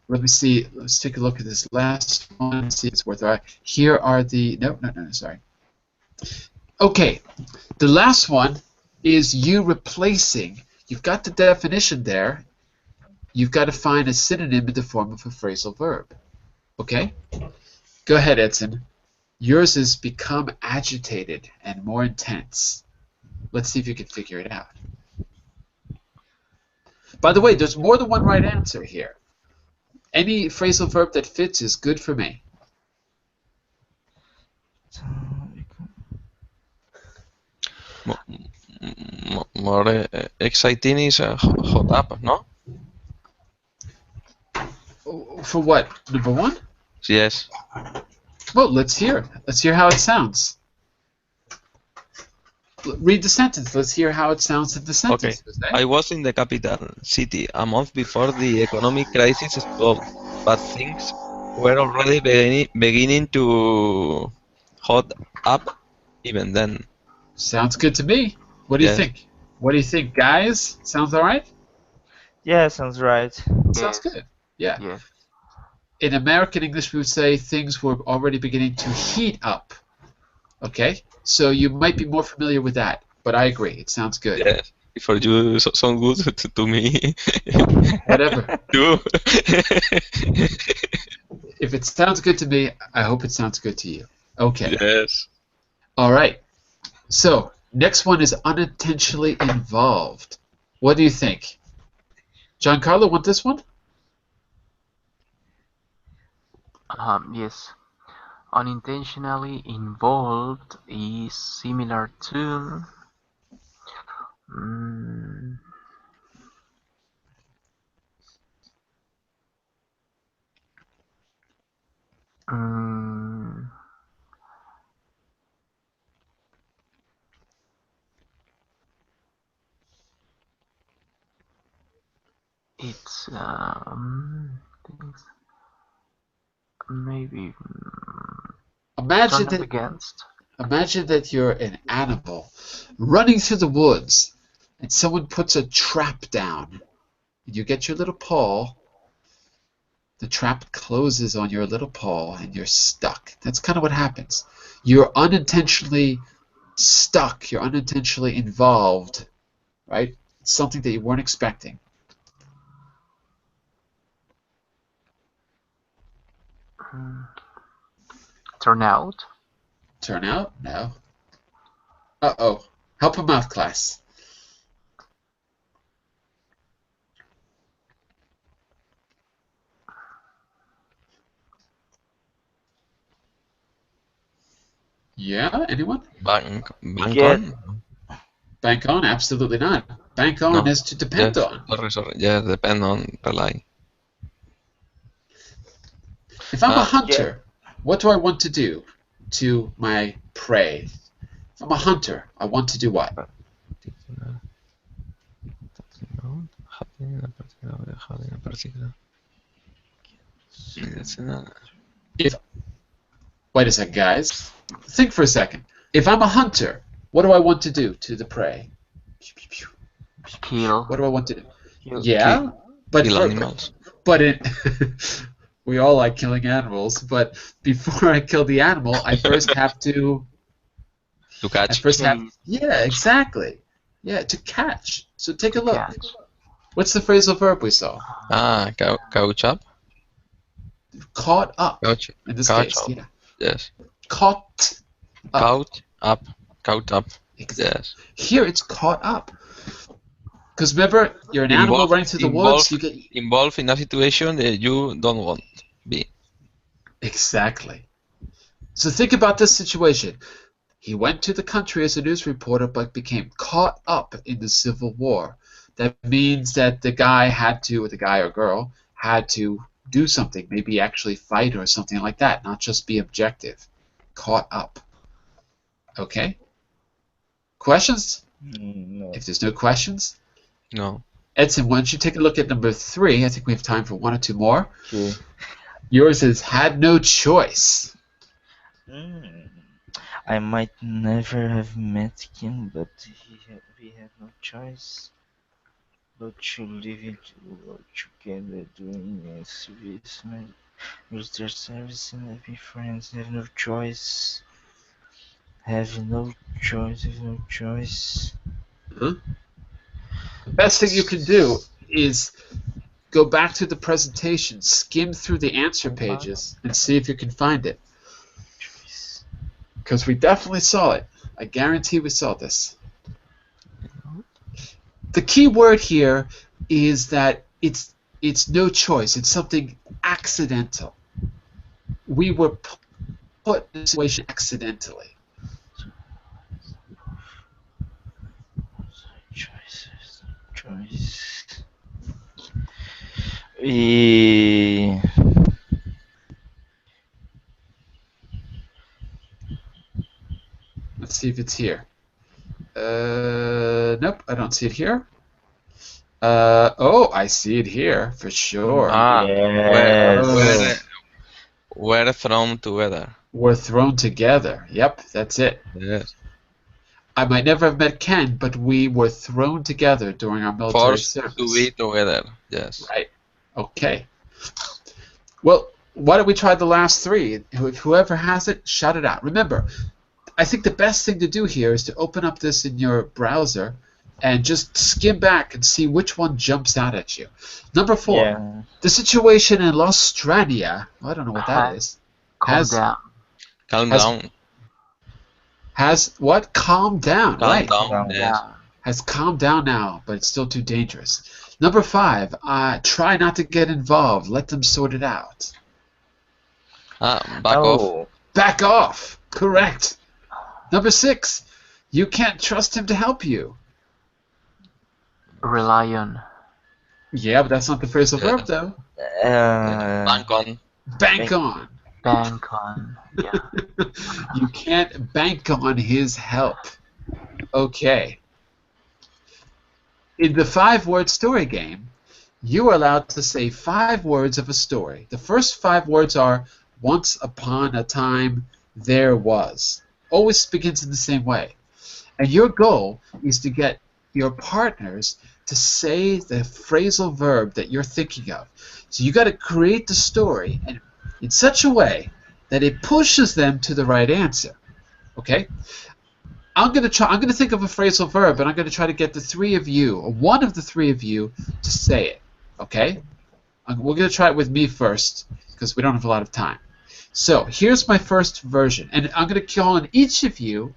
Let me see. Let's take a look at this last one. See if it's worth it. Here are the. No, sorry. Okay, the last one is you replacing. You've got the definition there. You've got to find a synonym in the form of a phrasal verb. Okay? Go ahead, Edson. Yours is become agitated and more intense. Let's see if you can figure it out. By the way, there's more than one right answer here. Any phrasal verb that fits is good for me. More exciting is hot up, no? For what? Number 1? Yes. Well, let's hear. Let's hear how it sounds. Read the sentence. Let's hear how it sounds in the sentence. Okay. I was in the capital city a month before the economic crisis exploded, but things were already beginning to hot up even then. Sounds good to me. What do you Yeah. think? What do you think, guys? Sounds all right? Yeah, sounds right. Sounds good. Yeah. Yes. in American English we would say things were already beginning to heat up. Okay? So you might be more familiar with that, but I agree. It sounds good. Yes. For you, sound good to me. Whatever. Too. If it sounds good to me, I hope it sounds good to you. Okay. Yes. All right. So, next one is unintentionally involved. What do you think? Giancarlo, want this one? Yes. Unintentionally involved is similar to mm, mm, it's things maybe Imagine turned that against. imagine that you're an animal running through the woods and someone puts a trap down. And you get your little paw. The trap closes on your little paw and you're stuck. That's kind of what happens. You're unintentionally stuck. You're unintentionally involved, right? It's something that you weren't expecting. Turn out. Turn out? No. Uh-oh. Help him out, class. Yeah, anyone? Bank Get. on? Bank on? Absolutely not. Bank on No. is to depend Yes. on. Sorry. Yeah, depend on, rely. If I'm a Ah, hunter, what do I want to do to my prey? If I'm a hunter, I want to do what? If Wait a second, guys. Think for a second. If I'm a hunter, what do I want to do to the prey? Kill. What do I want to do? Kill. Yeah, but Kill for, animals. but it we all like killing animals, but before I kill the animal, I first have to To catch. yeah, exactly. Yeah, to catch. So take a To look. catch. What's the phrasal verb we saw? Couch up. Caught up. Couch. In this Couch case, up. yeah. Yes. Caught up. Couch up. Couch up. Exactly. Yes. Here it's caught up. Because remember, you're an animal running through the woods. You get Involved in a situation that you don't want to be. Exactly. So think about this situation. He went to the country as a news reporter, but became caught up in the Civil War. That means that the guy had to, or the guy or girl, had to do something, maybe actually fight or something like that, not just be objective. Caught up. Okay? Questions? No. If there's no questions, No. Edson, why don't you take a look at number 3? I think we have time for 1 or 2 more. Okay. Yours is had no choice. I might never have met him, but we had no choice but to live it together during a serious military service and be friends. Have no choice. Have no choice. Have no choice. Huh? The best thing you can do is go back to the presentation, skim through the answer pages, and see if you can find it. Choice. Because we definitely saw it. I guarantee we saw this. The key word here is that it's no choice. It's something accidental. We were put in a situation accidentally. Choices. Choice. We. Let's see if it's here. Nope, I don't see it here. Oh, I see it here for sure. Yes. We're thrown together. We're thrown together. Yep, that's it. Yes. I might never have met Ken, but we were thrown together during our military Forced service. to be together. Yes. Right. Okay. Well, Why don't we try the last three? Whoever has it, shout it out. Remember, I think the best thing to do here is to open up this in your browser and just skim back and see which one jumps out at you. Number 4, Yeah. the situation in Australia, I don't know what that is, Calm has down. Calm has down. has what? Calmed down, Calm right? down. Calm Yes. down. Has calmed down now, but it's still too dangerous. Number 5, try not to get involved. Let them sort it out. Back off. Oh. Back off. Correct. Number 6, you can't trust him to help you. Rely on. Yeah, but that's not the phrasal Yeah. verb, though. Bank on. Bank Bank. on. Bank on. Yeah. You can't bank on his help. Okay. In the 5-word story game, you are allowed to say 5 words of a story. The first 5 words are once upon a time there was. Always begins in the same way. And your goal is to get your partners to say the phrasal verb that you're thinking of. So you got to create the story and in such a way that it pushes them to the right answer. Okay? I'm going to think of a phrasal verb, and I'm going to try to get the 3 of you, or one of the 3 of you, to say it. Okay? We're going to try it with me first, because we don't have a lot of time. So here's my first version, and I'm going to call on each of you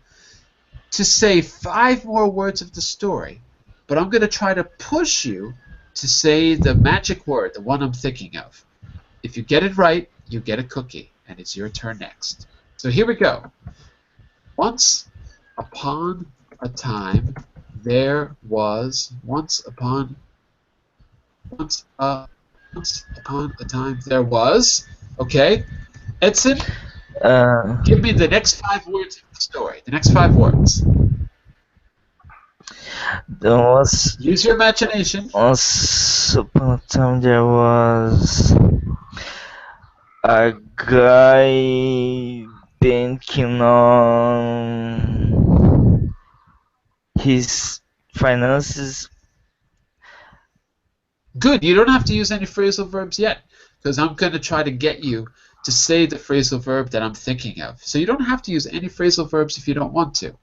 to say 5 more words of the story, but I'm going to try to push you to say the magic word, the one I'm thinking of. If you get it right, you get a cookie, and it's your turn next. So here we go. Once upon a time, there was. Once upon a time, there was. Okay, Edson, give me the next 5 words of the story. The next 5 words. There was Use your imagination. once upon a time there was a guy banking on his finances. Good. You don't have to use any phrasal verbs yet, because I'm going to try to get you to say the phrasal verb that I'm thinking of. So you don't have to use any phrasal verbs if you don't want to.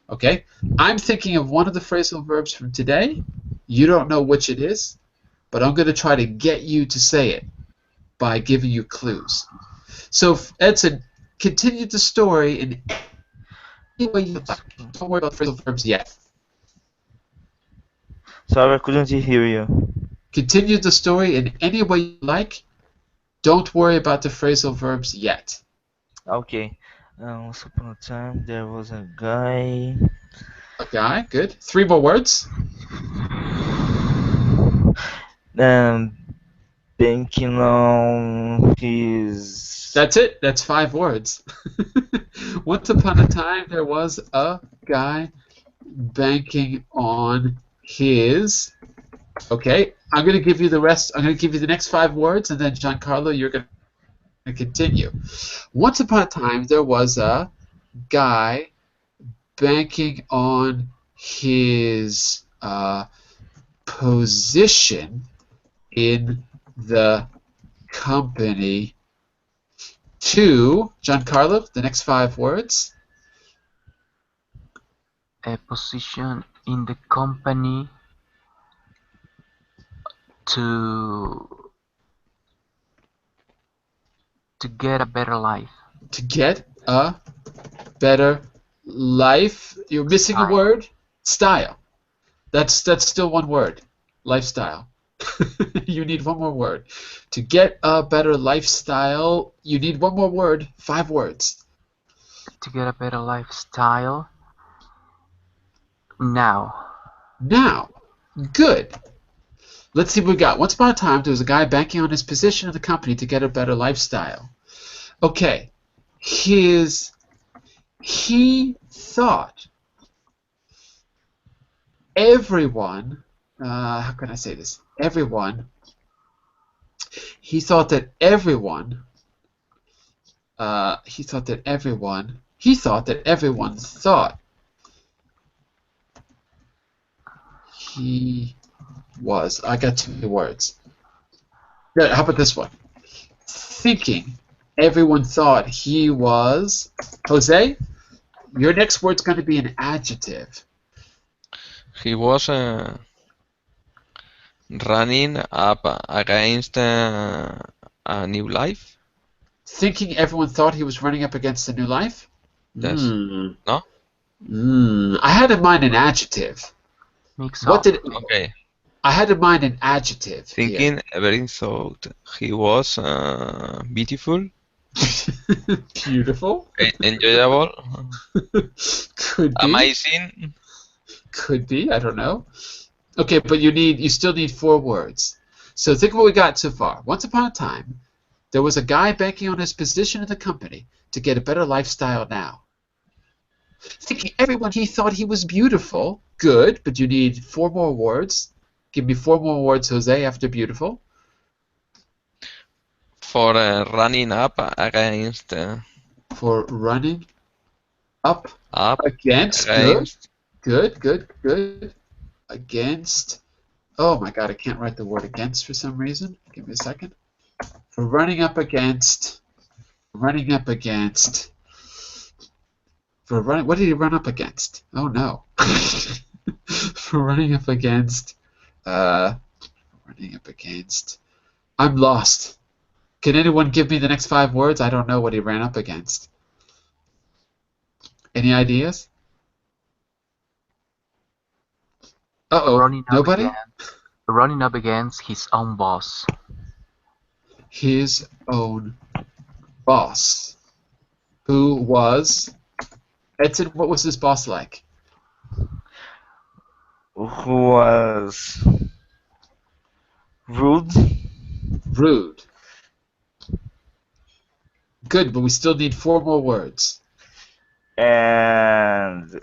Okay? I'm thinking of one of the phrasal verbs from today. You don't know which it is, but I'm going to try to get you to say it by giving you clues. So, Edson, continue the story in any way you like. Don't worry about phrasal verbs yet. Sorry, I couldn't hear you. Continue the story in any way you like. Don't worry about the phrasal verbs yet. Okay. Once upon a time there was a guy. A guy, good. 3 more words. Banking on his. That's it. That's 5 words. Once upon a time, there was a guy banking on his. Okay, I'm going to give you the rest. I'm going to give you the next 5 words, and then Giancarlo, you're going to continue. Once upon a time, there was a guy banking on his position in the company to Giancarlo, the next 5 words. A position in the company to get a better life. To get a better life. You're missing a Style. word. Style. That's still one word. Lifestyle. You need one more word. To get a better lifestyle, you need one more word. 5 words. To get a better lifestyle. Now. Now. Good. Let's see what we got. Once upon a time, there was a guy banking on his position in the company to get a better lifestyle. Okay. He thought everyone, how can I say this? Everyone, he thought that everyone thought he was. I got 2 words. Yeah, how about this one? thinking everyone thought he was. Jose, your next word's going to be an adjective. He was running up against a new life. Thinking everyone thought he was running up against a new life? Yes. Hmm. No? I had in mind an adjective. Mix What up. did Okay. I had in mind an adjective Thinking everything thought he was beautiful, here. Beautiful. enjoyable, Could be. amazing. Could be. I don't know. Okay, but you still need 4 words. So think of what we got so far. Once upon a time, there was a guy banking on his position in the company to get a better lifestyle now. Thinking everyone he thought he was beautiful. Good, but you need 4 more words. Give me 4 more words, Jose, after beautiful. For running up against For running up up against. against Good. Against. Oh my god, I can't write the word against for some reason. Give me a second. For running up against. Running up against. For running. What did he run up against? Oh no. For running up against. Running up against. I'm lost. Can anyone give me the next 5 words? I don't know what he ran up against. Any ideas? Uh-oh. Running up Nobody? running up against his own boss. His own boss. Who was... Edson, what was his boss like? Who was rude. Rude. Good, but we still need 4 more words. And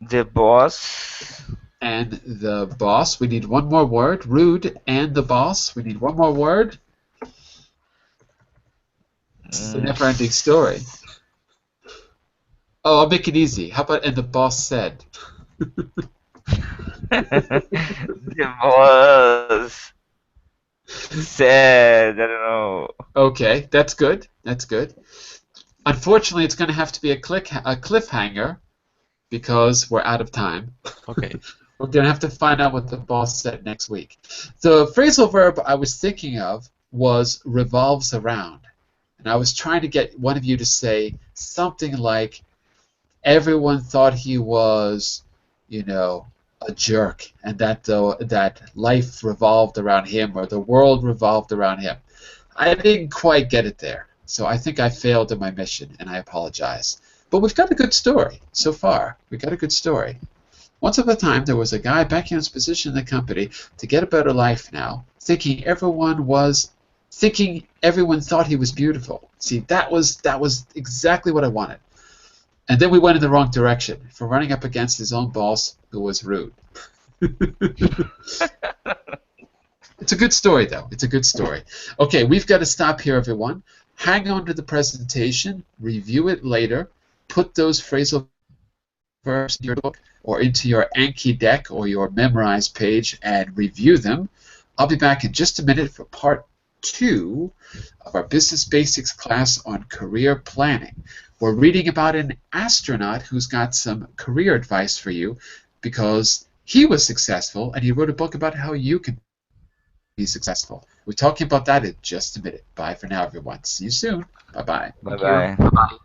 the boss. And the boss, we need 1 more word. Rude and the boss, we need 1 more word. It's a never-ending story. Oh, I'll make it easy. How about and the boss said? The boss said, I don't know. Okay, that's good. That's good. Unfortunately, it's going to have to be a cliffhanger because we're out of time. Okay. We're going to have to find out what the boss said next week. The phrasal verb I was thinking of was revolves around. And I was trying to get one of you to say something like, everyone thought he was, you know, a jerk, and that life revolved around him, or the world revolved around him. I didn't quite get it there, so I think I failed in my mission, and I apologize. But we've got a good story so far. We've got a good story. Once upon a time, there was a guy banking on his position in the company to get a better life now, thinking everyone thought he was beautiful. See, that was exactly what I wanted. And then we went in the wrong direction for running up against his own boss, who was rude. It's a good story, though. It's a good story. Okay, we've got to stop here, everyone. Hang on to the presentation, review it later, put those phrasal verbs in your book or into your Anki deck or your Memrise page and review them. I'll be back in just a minute for part 2 of our Business Basics class on career planning. We're reading about an astronaut who's got some career advice for you because he was successful and he wrote a book about how you can be successful. We're talking about that in just a minute. Bye for now, everyone. See you soon. Bye-bye. Bye bye. Bye-bye.